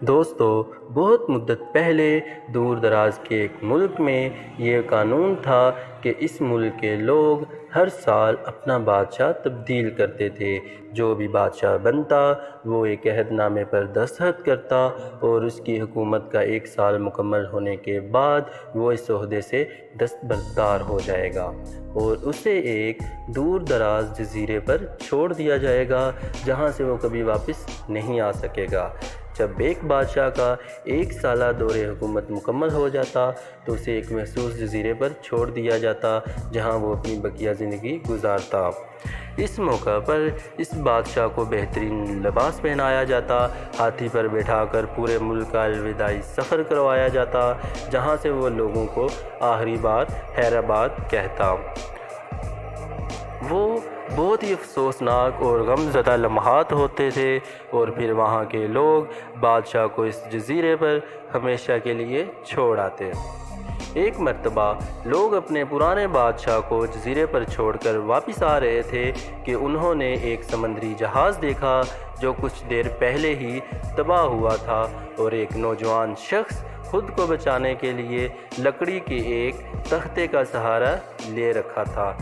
دوستو، بہت مدت پہلے دور دراز کے ایک ملک میں یہ قانون تھا کہ اس ملک کے لوگ ہر سال اپنا بادشاہ تبدیل کرتے تھے۔ جو بھی بادشاہ بنتا وہ ایک عہد نامے پر دستخط کرتا اور اس کی حکومت کا 1 سال مکمل ہونے کے بعد وہ اس عہدے سے دستبردار ہو جائے گا اور اسے ایک دور دراز جزیرے پر چھوڑ دیا جائے گا جہاں سے وہ کبھی واپس نہیں آ سکے گا۔ جب ایک بادشاہ کا 1 سالہ دور حکومت مکمل ہو جاتا تو اسے ایک مخصوص جزیرے پر چھوڑ دیا جاتا جہاں وہ اپنی بقیہ زندگی گزارتا۔ اس موقع پر اس بادشاہ کو بہترین لباس پہنایا جاتا، ہاتھی پر بٹھا کر پورے ملک کا الوداعی سفر کروایا جاتا جہاں سے وہ لوگوں کو آخری بار خیر آباد کہتا۔ وہ بہت ہی افسوسناک اور غم زدہ لمحات ہوتے تھے اور پھر وہاں کے لوگ بادشاہ کو اس جزیرے پر ہمیشہ کے لیے چھوڑ آتے۔ ایک مرتبہ لوگ اپنے پرانے بادشاہ کو جزیرے پر چھوڑ کر واپس آ رہے تھے کہ انہوں نے ایک سمندری جہاز دیکھا جو کچھ دیر پہلے ہی تباہ ہوا تھا اور ایک نوجوان شخص خود کو بچانے کے لیے لکڑی کے ایک تختے کا سہارا لے رکھا تھا۔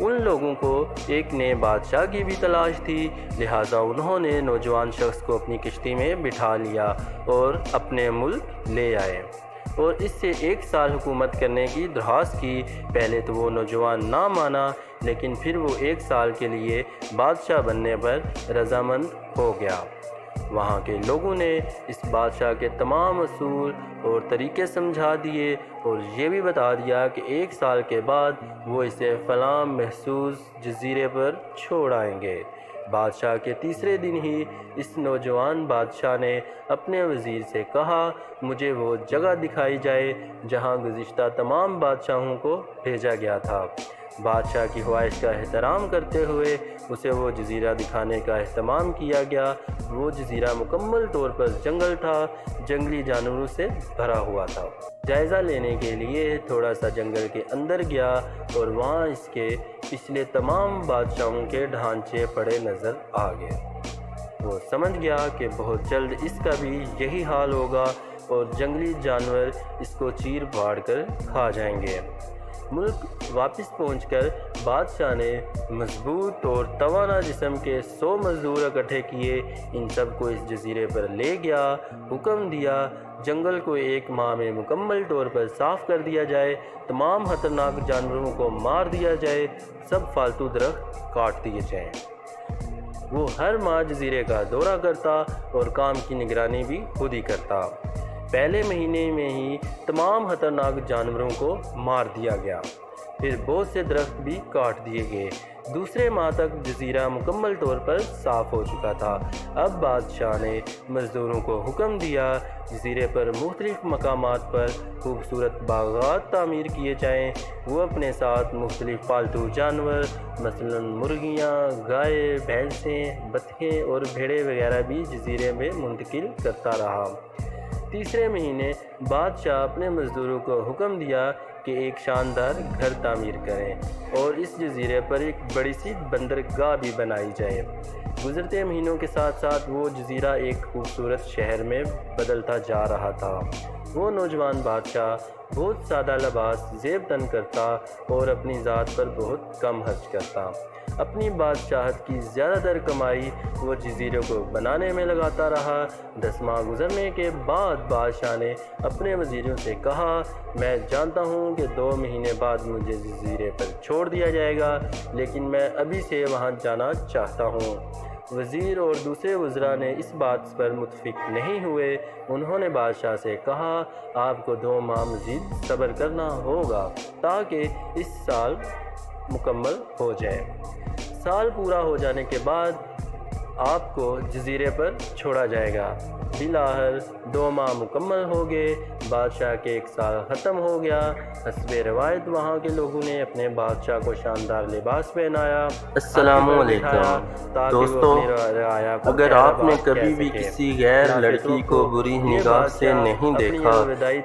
ان لوگوں کو ایک نئے بادشاہ کی بھی تلاش تھی، لہٰذا انہوں نے نوجوان شخص کو اپنی کشتی میں بٹھا لیا اور اپنے ملک لے آئے اور اس سے 1 سال حکومت کرنے کی درخواست کی۔ پہلے تو وہ نوجوان نہ مانا، لیکن پھر وہ 1 سال کے لیے بادشاہ بننے پر رضامند ہو گیا۔ وہاں کے لوگوں نے اس بادشاہ کے تمام اصول اور طریقے سمجھا دیے اور یہ بھی بتا دیا کہ 1 سال کے بعد وہ اسے فلاں محسوس جزیرے پر چھوڑ آئیں گے۔ بادشاہ کے تیسرے دن ہی اس نوجوان بادشاہ نے اپنے وزیر سے کہا، مجھے وہ جگہ دکھائی جائے جہاں گزشتہ تمام بادشاہوں کو بھیجا گیا تھا۔ بادشاہ کی خواہش کا احترام کرتے ہوئے اسے وہ جزیرہ دکھانے کا اہتمام کیا گیا۔ وہ جزیرہ مکمل طور پر جنگل تھا، جنگلی جانوروں سے بھرا ہوا تھا۔ جائزہ لینے کے لیے تھوڑا سا جنگل کے اندر گیا اور وہاں اس کے پچھلے تمام بادشاہوں کے ڈھانچے پڑے نظر آ گئے۔ وہ سمجھ گیا کہ بہت جلد اس کا بھی یہی حال ہوگا اور جنگلی جانور اس کو چیر پھاڑ کر کھا جائیں گے۔ ملک واپس پہنچ کر بادشاہ نے مضبوط اور توانا جسم کے 100 مزدور اکٹھے کیے، ان سب کو اس جزیرے پر لے گیا، حکم دیا جنگل کو 1 ماہ میں مکمل طور پر صاف کر دیا جائے، تمام خطرناک جانوروں کو مار دیا جائے، سب فالتو درخت کاٹ دیے جائیں۔ وہ ہر ماہ جزیرے کا دورہ کرتا اور کام کی نگرانی بھی خود ہی کرتا۔ پہلے مہینے میں ہی تمام خطرناک جانوروں کو مار دیا گیا، پھر بہت سے درخت بھی کاٹ دیے گئے۔ دوسرے ماہ تک جزیرہ مکمل طور پر صاف ہو چکا تھا۔ اب بادشاہ نے مزدوروں کو حکم دیا جزیرے پر مختلف مقامات پر خوبصورت باغات تعمیر کیے جائیں۔ وہ اپنے ساتھ مختلف پالتو جانور مثلاً مرغیاں، گائے، بھینسیں، بطخیں اور بھیڑیں وغیرہ بھی جزیرے میں منتقل کرتا رہا۔ تیسرے مہینے بادشاہ اپنے مزدوروں کو حکم دیا کہ ایک شاندار گھر تعمیر کریں اور اس جزیرے پر ایک بڑی سی بندرگاہ بھی بنائی جائے۔ گزرتے مہینوں کے ساتھ ساتھ وہ جزیرہ ایک خوبصورت شہر میں بدلتا جا رہا تھا۔ وہ نوجوان بادشاہ بہت سادہ لباس زیب تن کرتا اور اپنی ذات پر بہت کم خرچ کرتا۔ اپنی بادشاہت کی زیادہ تر کمائی وہ جزیرے کو بنانے میں لگاتا رہا۔ 10 ماہ گزرنے کے بعد بادشاہ نے اپنے وزیروں سے کہا، میں جانتا ہوں کہ 2 مہینے بعد مجھے جزیرے پر چھوڑ دیا جائے گا، لیکن میں ابھی سے وہاں جانا چاہتا ہوں۔ وزیر اور دوسرے وزراء نے اس بات پر متفق نہیں ہوئے۔ انہوں نے بادشاہ سے کہا، آپ کو 2 ماہ مزید صبر کرنا ہوگا تاکہ اس سال مکمل ہو جائے۔ سال پورا ہو جانے کے بعد آپ کو جزیرے پر چھوڑا جائے گا۔ بالآخر 2 ماہ مکمل ہو گئے، بادشاہ کے 1 سال ختم ہو گیا۔ حسب روایت وہاں کے لوگوں نے اپنے بادشاہ کو شاندار لباس پہنایا۔ السلام علیکم دوستو، اگر آپ نے کبھی بھی کسی غیر لڑکی کو بری نگاہ سے نہیں دیکھا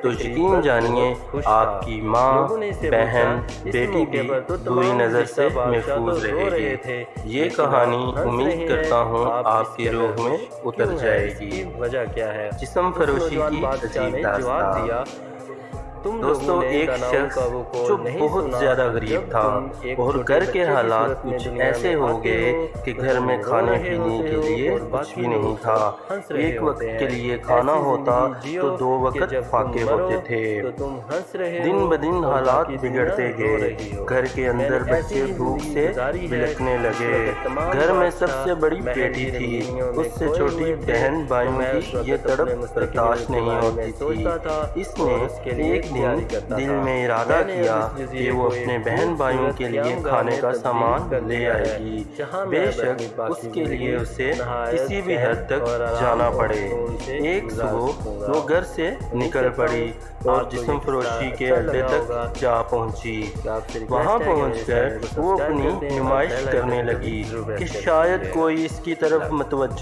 تو یقین جانیے آپ کی ماں، بہن، بیٹی بھی بری نظر سے محفوظ رہے گی۔ یہ کہانی امید کرتا ہوں آپ کی روح میں اتر جائے گی۔ وجہ کیا ہے؟ جسم فروشی کی عجیب داستان۔ دوستو، ایک شخص جو بہت زیادہ غریب تھا اور گھر کے حالات کچھ ایسے ہو گئے کہ گھر میں کھانے پینے کے لیے کچھ بھی نہیں تھا۔ ایک وقت کے لیے کھانا ہوتا تو 2 وقت فاقے ہوتے تھے۔ دن بدن حالات بگڑتے گئے۔ گھر کے اندر بچے بھوک سے بلکنے لگے۔ گھر میں سب سے بڑی بیٹی تھی، اس سے چھوٹی بہن بھائیوں کی یہ تڑپ برداشت نہیں ہوتی تھی۔ اس نے ایک دل میں ارادہ کیا کہ وہ اپنے بہن بھائیوں کے لیے کھانے کا سامان لے آئے گی، بے شک اس کے لیے اسے کسی بھی حد تک جانا پڑے۔ ایک صبح وہ گھر سے نکل پڑی اور جسم فروشی کے اڈے تک جا پہنچی۔ وہاں پہنچ کر وہ اپنی نمائش کرنے لگی کہ شاید کوئی اس کی طرف متوجہ